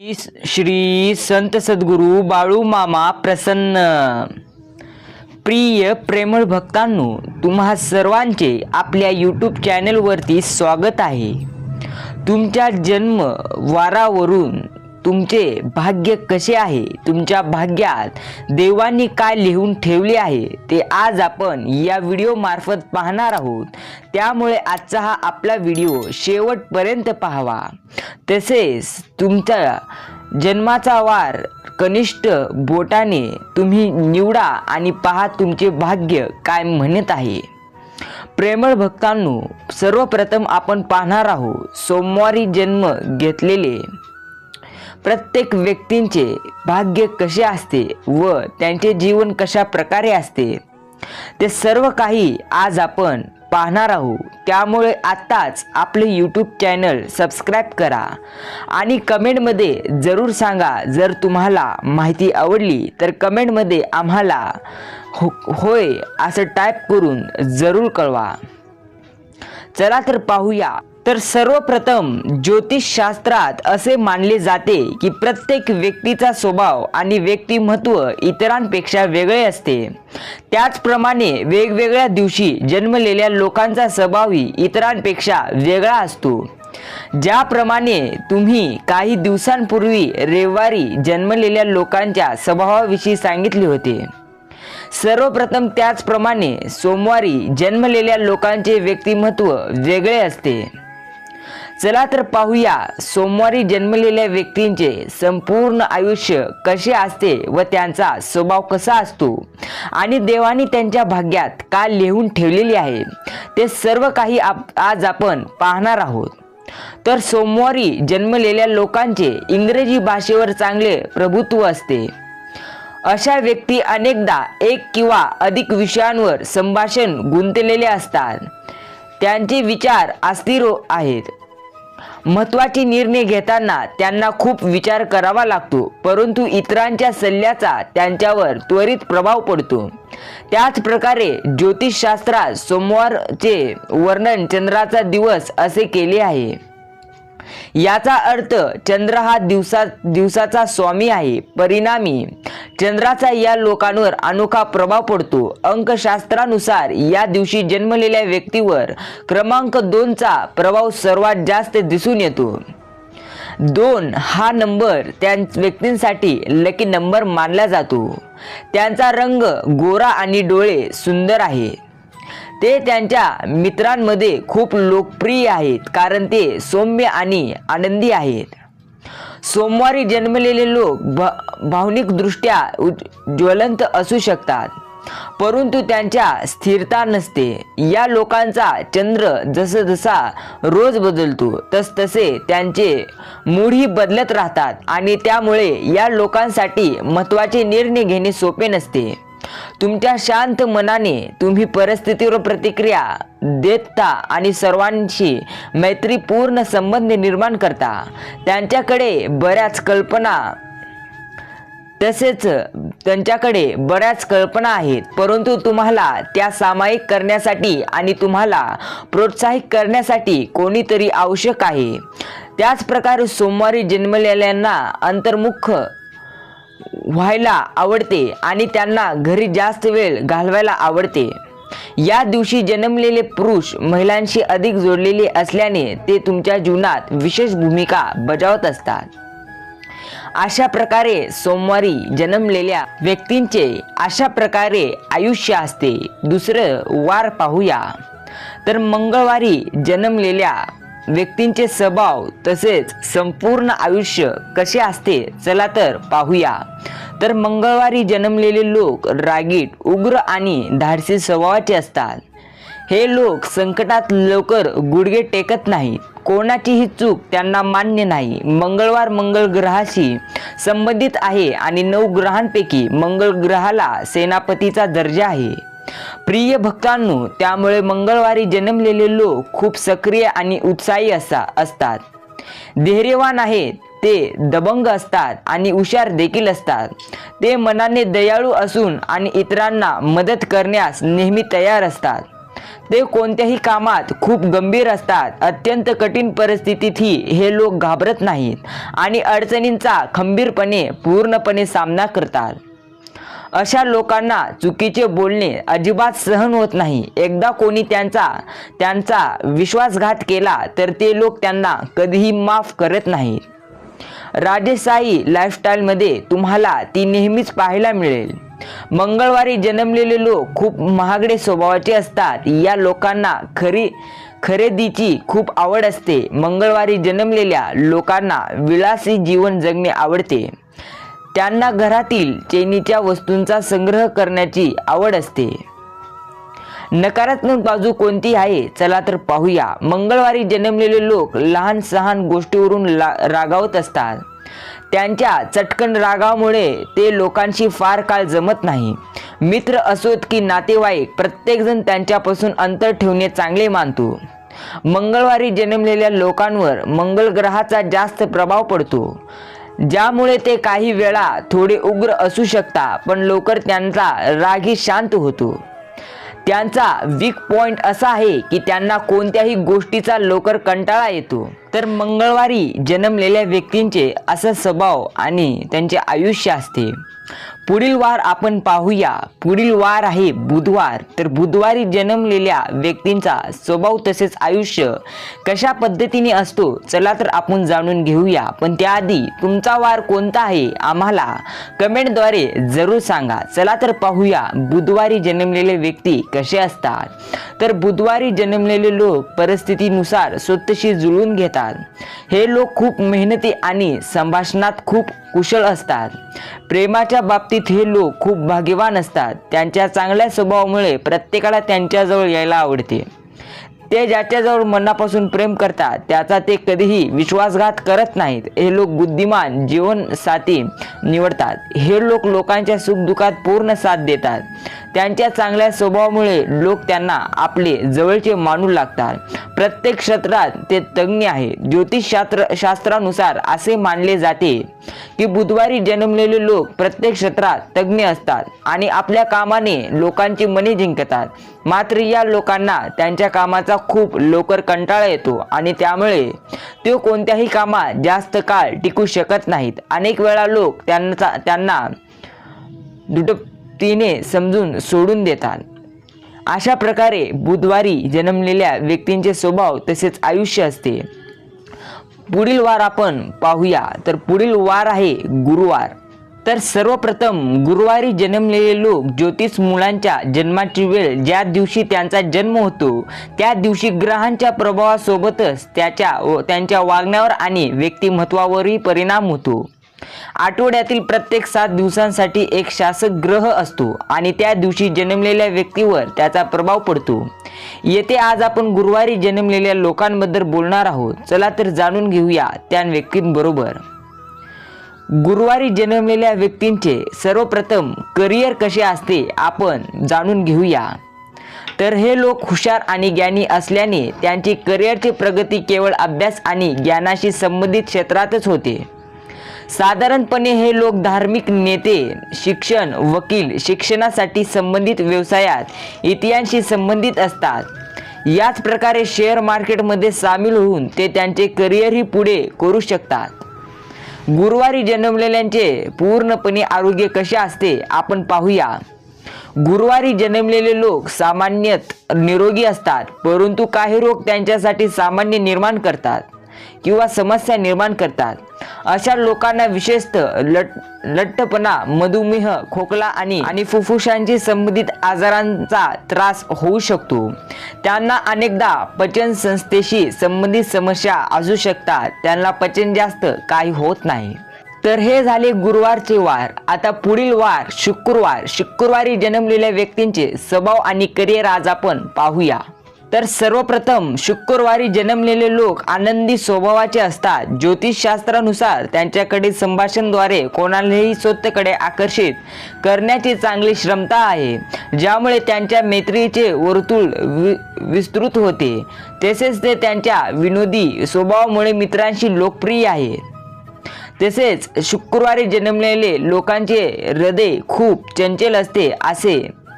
श्री संत सद्गुरू बाळू मामा प्रसन्न. प्रिय प्रेमळ भक्तांनो, तुम्हा सर्वांचे आपल्या यूट्यूब चॅनलवरती स्वागत आहे. तुमच्या जन्म वारावरून तुमचे भाग्य कसे आहे, तुमच्या भाग्यात देवांनी काय लिहून ठेवले आहे ते आज आपण या व्हिडिओ मार्फत पाहणार आहोत. त्यामुळे आजचा हा आपला व्हिडिओ शेवटपर्यंत पाहावा. तसेच तुमच्या जन्माचा वार कनिष्ठ बोटाने तुम्ही निवडा आणि पहा तुमचे भाग्य काय म्हणत आहे. प्रेमळ भक्तांनो, सर्वप्रथम आपण पाहणार आहोत सोमवारी जन्म घेतलेले प्रत्येक व्यक्तींचे भाग्य कसे असते व त्यांचे जीवन कशा प्रकारे असते ते सर्व काही आज आपण पाहणार आहोत. त्यामुळे आत्ताच आपले यूट्यूब चॅनल सबस्क्राईब करा आणि कमेंटमध्ये जरूर सांगा. जर तुम्हाला माहिती आवडली तर कमेंटमध्ये आम्हाला होय असं टाईप करून जरूर कळवा. चला तर पाहूया. तर सर्वप्रथम ज्योतिषशास्त्रात असे मानले जाते की प्रत्येक व्यक्तीचा स्वभाव आणि व्यक्तिमत्व इतरांपेक्षा वेगळे असते. त्याचप्रमाणे वेगवेगळ्या दिवशी जन्मलेल्या लोकांचा स्वभावही इतरांपेक्षा वेगळा असतो. ज्याप्रमाणे तुम्ही काही दिवसांपूर्वी रविवारी जन्मलेल्या लोकांच्या स्वभावाविषयी सांगितले होते, सर्वप्रथम त्याचप्रमाणे सोमवारी जन्मलेल्या लोकांचे व्यक्तिमत्व वेगळे असते. चला तर पाहूया सोमवारी जन्मलेल्या व्यक्तींचे संपूर्ण आयुष्य कसे असते व त्यांचा स्वभाव कसा असतो आणि देवाने त्यांच्या भाग्यात काय लिहून ठेवलेले आहे ते सर्व काही आज आपण पाहणार आहोत. तर सोमवारी जन्मलेल्या लोकांचे इंग्रजी भाषेवर चांगले प्रभुत्व असते. अशा व्यक्ती अनेकदा एक किंवा अधिक विषयांवर संभाषण गुंतलेले असतात. त्यांचे विचार अस्थिर आहेत. महत्त्वाचे निर्णय घेताना त्यांना खूप विचार करावा लागतो, परंतु इतरांच्या सल्ल्याचा त्यांच्यावर त्वरित प्रभाव पडतो. त्याच प्रकारे ज्योतिषशास्त्रात सोमवारचे वर्णन चंद्राचा दिवस असे केले आहे. याचा अर्थ चंद्र हा दिवसाचा स्वामी आहे. परिणामी चंद्राचा या लोकांवर अनोखा प्रभाव पडतो. अंकशास्त्रानुसार या दिवशी जन्मलेल्या व्यक्तीवर क्रमांक 2 चा प्रभाव सर्वात जास्त दिसून येतो. 2 हा नंबर त्या व्यक्तींसाठी लकी नंबर मानला जातो. त्यांचा रंग गोरा आणि डोळे सुंदर आहे. ते त्यांच्या मित्रांमध्ये खूप लोकप्रिय आहेत कारण ते सौम्य आणि आनंदी आहेत. सोमवारी जन्मलेले लोक भावनिकदृष्ट्या ज्वलंत असू शकतात, परंतु त्यांच्या स्थिरता नसते. या लोकांचा चंद्र जसजसा रोज बदलतो तसतसे त्यांचे मूडही बदलत राहतात आणि त्यामुळे या लोकांसाठी महत्त्वाचे निर्णय घेणे सोपे नसते. तुमच्या शांत मनाने तुम्ही परिस्थितीवर प्रतिक्रिया देता आणि सर्वांशी मैत्रीपूर्ण संबंध निर्माण करता. त्यांच्याकडे बऱ्याच कल्पना आहेत, परंतु तुम्हाला त्या सामायिक करण्यासाठी आणि तुम्हाला प्रोत्साहित करण्यासाठी कोणीतरी आवश्यक आहे. त्याच प्रकारे सोमवारी जन्मलेल्यांना अंतर्मुख व्हायला आवडते आणि त्यांना घरी जास्त वेळ घालवायला आवडते. या दिवशी जन्मलेले पुरुष महिलांशी अधिक जोडलेले असल्याने ते तुमच्या जीवनात विशेष भूमिका बजावत असतात. अशा प्रकारे सोमवारी जन्मलेल्या व्यक्तींचे अशा प्रकारे आयुष्य असते. दुसरं वार पाहूया. तर मंगळवारी जन्मलेल्या व्यक्तींचे स्वभाव तसेच संपूर्ण आयुष्य कसे असते चला तर पाहूया. तर मंगळवारी जन्मलेले लोक रागीट, उग्र आणि धाडसी स्वभावाचे असतात. हे लोक संकटात लवकर गुडघे टेकत नाहीत. कोणाचीही चूक त्यांना मान्य नाही. मंगळवार मंगळ ग्रहाशी संबंधित आहे आणि 9 ग्रहांपैकी मंगळ ग्रहाला सेनापतीचा दर्जा आहे. प्रिय भक्तांनो, त्यामुळे मंगळवारी जन्मलेले लोक खूप सक्रिय आणि उत्साही असतात. धैर्यवान आहेत. ते दबंग असतात आणि हुशार देखील असतात. ते मनाने दयाळू असून आणि इतरांना मदत करण्यास नेहमी तयार असतात. ते कोणत्याही कामात खूप गंभीर असतात. अत्यंत कठीण परिस्थितीतही हे लोक घाबरत नाहीत आणि अडचणींचा खंबीरपणे पूर्णपणे सामना करतात. अशा लोकांना चुकीचे बोलणे अजिबात सहन होत नाही. एकदा कोणी त्यांचा विश्वासघात केला तर ते लोक त्यांना कधीही माफ करत नाहीत. राजेशाही लाईफस्टाईलमध्ये तुम्हाला ती नेहमीच पाहायला मिळेल. मंगळवारी जन्मलेले लोक खूप महागडे स्वभावाचे असतात. या लोकांना खरेदीची खूप आवड असते. मंगळवारी जन्मलेल्या लोकांना विलासी जीवन जगणे आवडते. त्यांना घरातील चैनीच्या वस्तूंचा संग्रह करण्याची आवड असते. नकारात्मक बाजू कोणती आहे चला तर पाहूया. मंगळवारी जन्मलेले लोक लहान सहान गोष्टीवरून रागावत असतात. त्यांच्या चटकन रागामुळे ते लोकांशी फार काळ जमत नाही. मित्र असोत की नातेवाईक प्रत्येकजण त्यांच्यापासून अंतर ठेवणे चांगले मानतो. मंगळवारी जन्मलेल्या लोकांवर मंगळ ग्रहाचा जास्त प्रभाव पडतो, ज्यामुळे ते काही वेळा थोडे उग्र असू शकतात, पण लवकर त्यांचा रागही शांत होतो. त्यांचा वीक पॉइंट असा आहे की त्यांना कोणत्याही गोष्टीचा लवकर कंटाळा येतो. तर मंगळवारी जन्मलेल्या व्यक्तींचे असा स्वभाव आणि त्यांचे आयुष्य असते. पुढील वार आपण पाहूया. पुढील वार आहे बुधवार. तर बुधवारी जन्मलेल्या व्यक्तींचा स्वभाव तसेच आयुष्य कशा पद्धतीने असतो चला तर आपण जाणून घेऊया. पण त्याआधी तुमचा वार कोणता आहे आम्हाला कमेंटद्वारे जरूर सांगा. चला तर पाहूया बुधवारी जन्मलेले व्यक्ती कसे असतात. तर बुधवारी जन्मलेले लोक परिस्थितीनुसार स्वतःशी जुळवून घेतात. हे लोक खूप मेहनती आणि संभाषणात खूप कुशल असतात. प्रेमाच्या बाबतीत हे लोक खूप भाग्यवान असतात. त्यांच्या चांगल्या स्वभावामुळे प्रत्येकाला त्यांच्याजवळ यायला आवडते. ते ज्याच्याजवळ मनापासून प्रेम करतात त्याचा ते कधीही विश्वासघात करत नाहीत. हे लोक बुद्धिमान जीवनसाथी निवडतात. हे लोक लोकांच्या सुखदुःखात पूर्ण साथ देतात. त्यांच्या चांगल्या स्वभावामुळे लोक त्यांना आपले जवळचे मानू लागतात. प्रत्येक क्षेत्रात ते तज्ञ आहेत. ज्योतिषशास्त्रानुसार असे मानले जाते की बुधवारी जन्मलेले लोक प्रत्येक क्षेत्रात तज्ञ असतात आणि आपल्या कामाने लोकांची मने जिंकतात. मात्र या लोकांना त्यांच्या कामाचा खूप लवकर कंटाळा येतो आणि त्यामुळे ते कोणत्याही कामात जास्त काळ टिकू शकत नाहीत. अनेक वेळा लोक त्यांना दुटप्पीने समजून सोडून देतात. अशा प्रकारे बुधवारी जन्मलेल्या व्यक्तींचे स्वभाव तसेच आयुष्य असते. पुढील वार आपण पाहूया. तर पुढील वार आहे गुरुवार. तर सर्वप्रथम गुरुवारी जन्मलेले लोक ज्योतिष मुलांच्या जन्माची वेळ ज्या दिवशी त्यांचा जन्म होतो त्या दिवशी ग्रहांच्या प्रभावासोबतच त्यांच्या वागण्यावर आणि व्यक्तिमत्वावरही परिणाम होतो. आठवड्यातील प्रत्येक 7 दिवसांसाठी एक शासक ग्रह असतो आणि त्या दिवशी जन्मलेल्या व्यक्तीवर त्याचा प्रभाव पडतो. येथे आज आपण गुरुवारी जन्मलेल्या लोकांबद्दल बोलणार आहोत. चला तर जाणून घेऊया त्या व्यक्तींबरोबर. गुरुवारी जन्मलेल्या व्यक्तींचे सर्वप्रथम करिअर कसे असते आपण जाणून घेऊया. तर हे लोक हुशार आणि ज्ञानी असल्याने त्यांची करिअरची प्रगती केवळ अभ्यास आणि ज्ञानाशी संबंधित क्षेत्रातच होते. साधारणपणे हे लोक धार्मिक नेते, शिक्षण, वकील, शिक्षणासाठी संबंधित व्यवसायात इतिहासाशी संबंधित असतात. याच प्रकारे शेअर मार्केटमध्ये सामील होऊन ते त्यांचे करिअरही पुढे करू शकतात. गुरुवारी जन्मलेल्यांचे पूर्णपणे आरोग्य कसे असते आपण पाहूया. गुरुवारी जन्मलेले लोक सामान्यतः निरोगी असतात, परंतु काही रोग त्यांच्यासाठी सामान्य निर्माण करतात किंवा समस्या निर्माण करतात. अशा लोकांना विशेषतः लठ्ठपणा, मधुमेह, खोकला आणि फुफ्फुसांशी संबंधित आजारांचा त्रास होऊ शकतो. त्यांना अनेकदा पचन संस्थेशी संबंधित समस्या असू शकतात. त्यांना पचन जास्त काही होत नाही. तर हे झाले गुरुवारचे वार. आता पुढील वार शुक्रवार. शुक्रवारी जन्मलेल्या व्यक्तींचे स्वभाव आणि करिअर आज आपण पाहूया. तर सर्वप्रथम शुक्रवारी जन्मलेले लोक आनंदी स्वभावाचे असतात. ज्योतिषशास्त्रानुसार त्यांच्याकडे संभाषणाद्वारे कोणालाही स्वतःकडे आकर्षित करण्याची चांगली क्षमता आहे, ज्यामुळे त्यांच्या मैत्रीचे वर्तुळ विस्तृत होते. तसेच ते त्यांच्या विनोदी स्वभावामुळे मित्रांशी लोकप्रिय आहेत. तसेच शुक्रवारी जन्मलेले लोकांचे हृदय खूप चंचल असते असे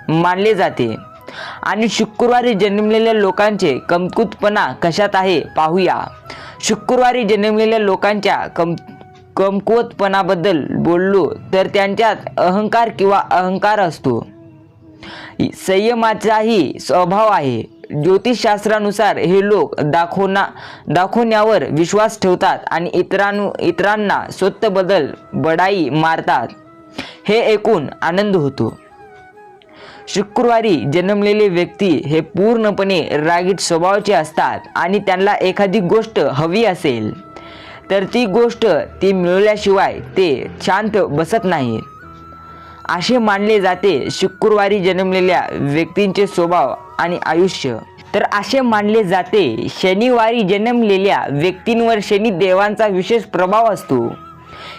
मानले जाते. आणि शुक्रवारी जन्मलेल्या लोकांचे कमकुवतपणा कशात आहे पाहूया. शुक्रवारी जन्मलेल्या लोकांच्या कमकुवतपणाबद्दल बोललो तर त्यांच्यात अहंकार किंवा अहंकार असतो. संयमाचाही स्वभाव आहे. ज्योतिषशास्त्रानुसार हे लोक दाखवण्यावर विश्वास ठेवतात आणि इतरांना स्वतःबद्दल बडाई मारतात. हे ऐकून आनंद होतो. शुक्रवारी जन्मलेले व्यक्ती हे पूर्णपणे रागीट स्वभावाचे असतात आणि त्यांना एखादी गोष्ट हवी असेल तर ती गोष्ट ती मिळवल्याशिवाय ते शांत बसत नाहीत असे मानले जाते. शुक्रवारी जन्मलेल्या व्यक्तींचे स्वभाव आणि आयुष्य तर असे मानले जाते. शनिवारी जन्मलेल्या व्यक्तींवर शनिदेवांचा विशेष प्रभाव असतो.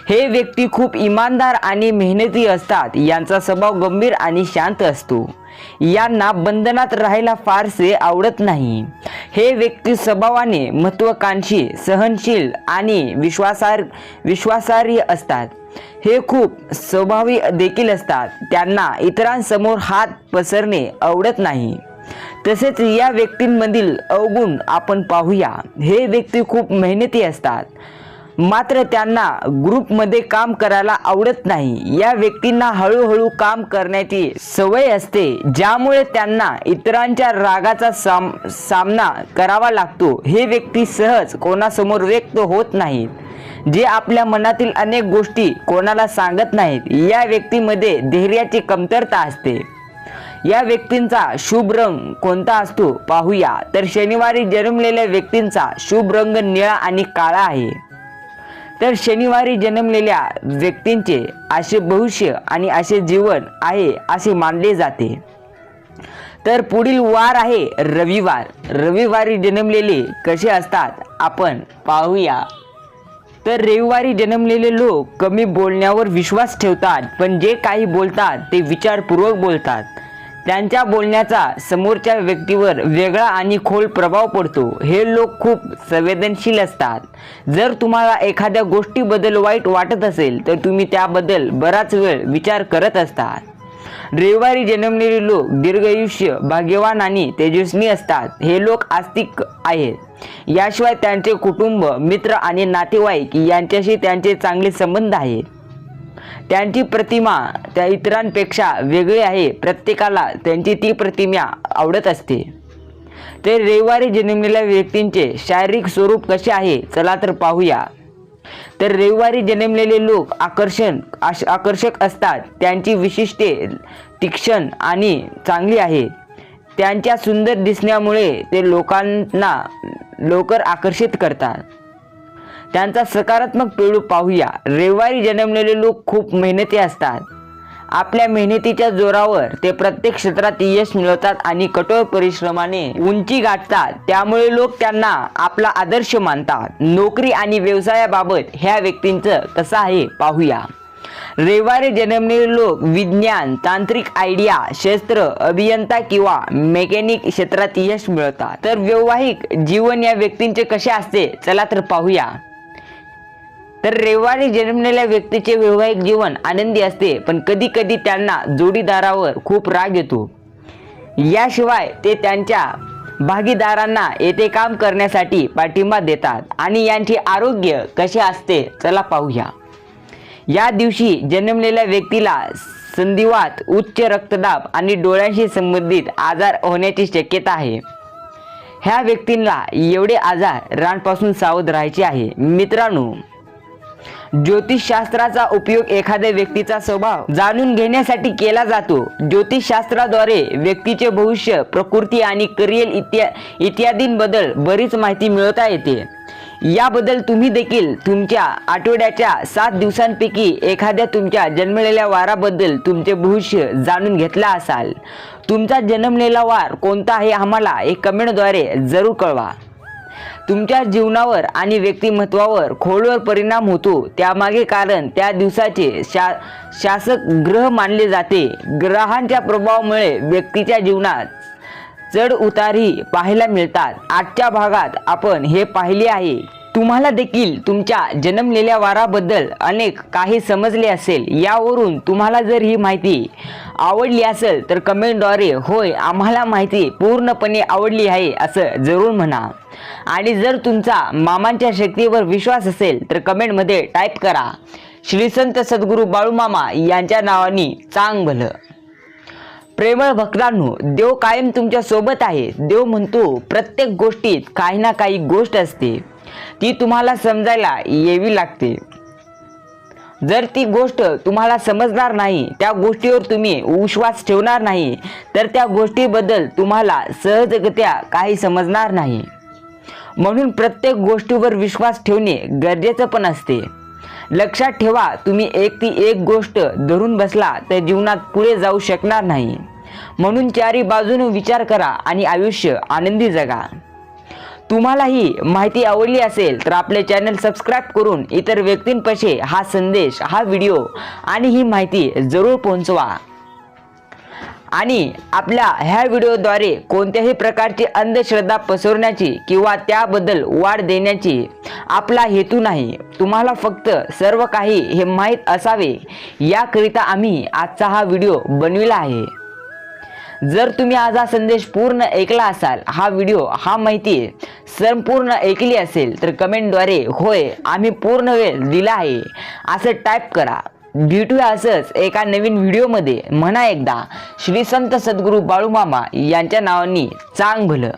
हे व्यक्ती खूप इमानदार आणि मेहनती असतात. यांचा स्वभाव गंभीर आणि शांत असतो. यांना बंधनात राहायला फारसे आवडत नाही. हे व्यक्ती स्वभावाने महत्त्वाकांक्षी, सहनशील आणि विश्वासार्ह असतात. हे खूप स्वभावी देखील असतात. त्यांना इतरांसमोर हात पसरणे आवडत नाही. तसेच या व्यक्तींमधील अवगुण आपण पाहूया. हे व्यक्ती खूप मेहनती असतात मात्र त्यांना ग्रुपमध्ये काम करायला आवडत नाही. या व्यक्तींना हळूहळू काम करण्याची सवय असते ज्यामुळे त्यांना इतरांच्या रागाचा सामना करावा लागतो. हे व्यक्ती सहज कोणासमोर व्यक्त होत नाहीत. जे आपल्या मनातील अनेक गोष्टी कोणाला सांगत नाहीत. या व्यक्तीमध्ये धैर्याची कमतरता असते. या व्यक्तींचा शुभ रंग कोणता असतो पाहूया. तर शनिवारी जन्मलेल्या व्यक्तींचा शुभ रंग निळा आणि काळा आहे. तर शनिवारी जन्मलेल्या व्यक्तींचे असे भविष्य आणि असे जीवन आहे असे मानले जाते. तर पुढील वार आहे रविवार. रविवारी जन्मलेले कसे असतात आपण पाहूया. तर रविवारी जन्मलेले लोक कमी बोलण्यावर विश्वास ठेवतात पण जे काही बोलतात ते विचारपूर्वक बोलतात. त्यांच्या बोलण्याचा समोरच्या व्यक्तीवर वेगळा आणि खोल प्रभाव पडतो. हे लोक खूप संवेदनशील असतात. जर तुम्हाला एखाद्या गोष्टीबद्दल वाईट वाटत असेल तर तुम्ही त्याबद्दल बराच वेळ विचार करत असतात. रविवारी जन्मलेले लोक दीर्घायुष्य, भाग्यवान आणि तेजस्वी असतात. हे लोक आस्तिक आहेत. याशिवाय त्यांचे कुटुंब, मित्र आणि नातेवाईक यांच्याशी त्यांचे चांगले संबंध आहेत. त्यांची प्रतिमा त्या इतरांपेक्षा वेगळी आहे. प्रत्येकाला त्यांची ती प्रतिमा आवडत असते. ते रविवारी जन्मलेल्या व्यक्तींचे शारीरिक स्वरूप कसे आहे चला तर पाहूया. तर रविवारी जन्मलेले लोक आकर्षक असतात. त्यांची वैशिष्ट्ये तीक्ष्ण आणि चांगली आहेत. त्यांच्या सुंदर दिसण्यामुळे ते लोकांना लवकर आकर्षित करतात. त्यांचा सकारात्मक पैलू पाहूया. रविवारी जन्मलेले लोक खूप मेहनती असतात. आपल्या मेहनतीच्या जोरावर ते प्रत्येक क्षेत्रात यश मिळवतात आणि कठोर परिश्रमाने उंची गाठतात. त्यामुळे लोक त्यांना आपला आदर्श मानतात. नोकरी आणि व्यवसायाबाबत ह्या व्यक्तींचं कसं आहे पाहूया. रविवारी जन्मलेले लोक विज्ञान, तांत्रिक आयडिया, शस्त्र, अभियंता किंवा मेकॅनिक क्षेत्रात यश मिळवतात. तर वैवाहिक जीवन या व्यक्तींचे कसे असते चला तर पाहूया. तर रविवारी जन्मलेल्या व्यक्तीचे वैवाहिक जीवन आनंदी असते पण कधी कधी त्यांना जोडीदारावर खूप राग येतो. याशिवाय ते त्यांच्या भागीदारांना येथे काम करण्यासाठी पाठिंबा देतात. आणि यांचे आरोग्य कसे असते चला पाहूया. या दिवशी जन्मलेल्या व्यक्तीला संधिवात, उच्च रक्तदाब आणि डोळ्यांशी संबंधित आजार होण्याची शक्यता आहे. ह्या व्यक्तींना एवढे आजार रांपासून सावध राहायचे आहे. मित्रांनो, ज्योतिषशास्त्राचा उपयोग एखाद्या व्यक्तीचा स्वभाव जाणून घेण्यासाठी केला जातो. ज्योतिषशास्त्राद्वारे व्यक्तीचे भविष्य, प्रकृती आणि करिअर इत्यादींबद्दल बरीच माहिती मिळवता येते. याबद्दल तुम्ही देखील तुमच्या आठवड्याच्या 7 दिवसांपैकी एखाद्या तुमच्या जन्मलेल्या वाराबद्दल तुमचे भविष्य जाणून घेतला असाल. तुमचा जन्मलेला वार कोणता आहे आम्हाला एक कमेंटद्वारे जरूर कळवा. तुमच्या जीवनावर आणि व्यक्तिमत्वावर खोलवर परिणाम होतो. त्यामागे कारण त्या दिवसाचे शासक ग्रह मानले जाते. ग्रहांच्या प्रभावामुळे व्यक्तीच्या जीवनात चढ उतारही पाहायला मिळतात. आजच्या भागात आपण हे पाहिले आहे. तुम्हाला देखील तुमच्या जन्मलेल्या वाराबद्दल अनेक काही समजले असेल. यावरून तुम्हाला जर ही माहिती आवडली असेल तर कमेंटद्वारे होय आम्हाला माहिती पूर्णपणे आवडली आहे असं जरूर म्हणा. आणि जर तुमचा मामांच्या शक्तीवर विश्वास असेल तर कमेंटमध्ये टाईप करा श्री संत सद्गुरू बाळूमामा यांच्या नावाने चांग भलं. प्रेमळ भक्तांनो, देव कायम तुमच्या सोबत आहे. देव म्हणतो प्रत्येक गोष्टीत काही ना काही गोष्ट असते, ती तुम्हाला समजायला यावी लागते. जर ती गोष्ट तुम्हाला समजणार नाही, त्या गोष्टीवर तुम्ही विश्वास ठेवणार नाही, तर त्या गोष्टीबद्दल तुम्हाला सहजगत्या काही समजणार नाही. म्हणून प्रत्येक गोष्टीवर विश्वास ठेवणे गरजेचं पण असते. लक्षात ठेवा, तुम्ही एक गोष्ट धरून बसला तर जीवनात पुढे जाऊ शकणार नाही. म्हणून चारी बाजूने विचार करा आणि आयुष्य आनंदी जगा. तुम्हाला ही माहिती आवडली असेल तर आपले चॅनल सबस्क्राईब करून इतर व्यक्तींपाशी हा संदेश, हा व्हिडिओ आणि ही माहिती जरूर पोहोचवा. आणि आपल्या ह्या व्हिडिओद्वारे कोणत्याही प्रकारची अंधश्रद्धा पसरवण्याची किंवा त्याबद्दल वाढ देण्याची आपला हेतू नाही. तुम्हाला फक्त सर्व काही हे माहीत असावे याकरिता आम्ही आजचा हा व्हिडिओ बनविला आहे. जर तुम्ही आज हा संदेश पूर्ण ऐकला असाल, हा व्हिडिओ, हा माहिती संपूर्ण ऐकली असेल तर कमेंटद्वारे होय आम्ही पूर्ण वेळ दिला आहे असं टाईप करा. भेटूया असंच एका नवीन व्हिडिओमध्ये. म्हणा एकदा श्री संत सद्गुरू बाळूमामा यांच्या नावाने चांग भलं.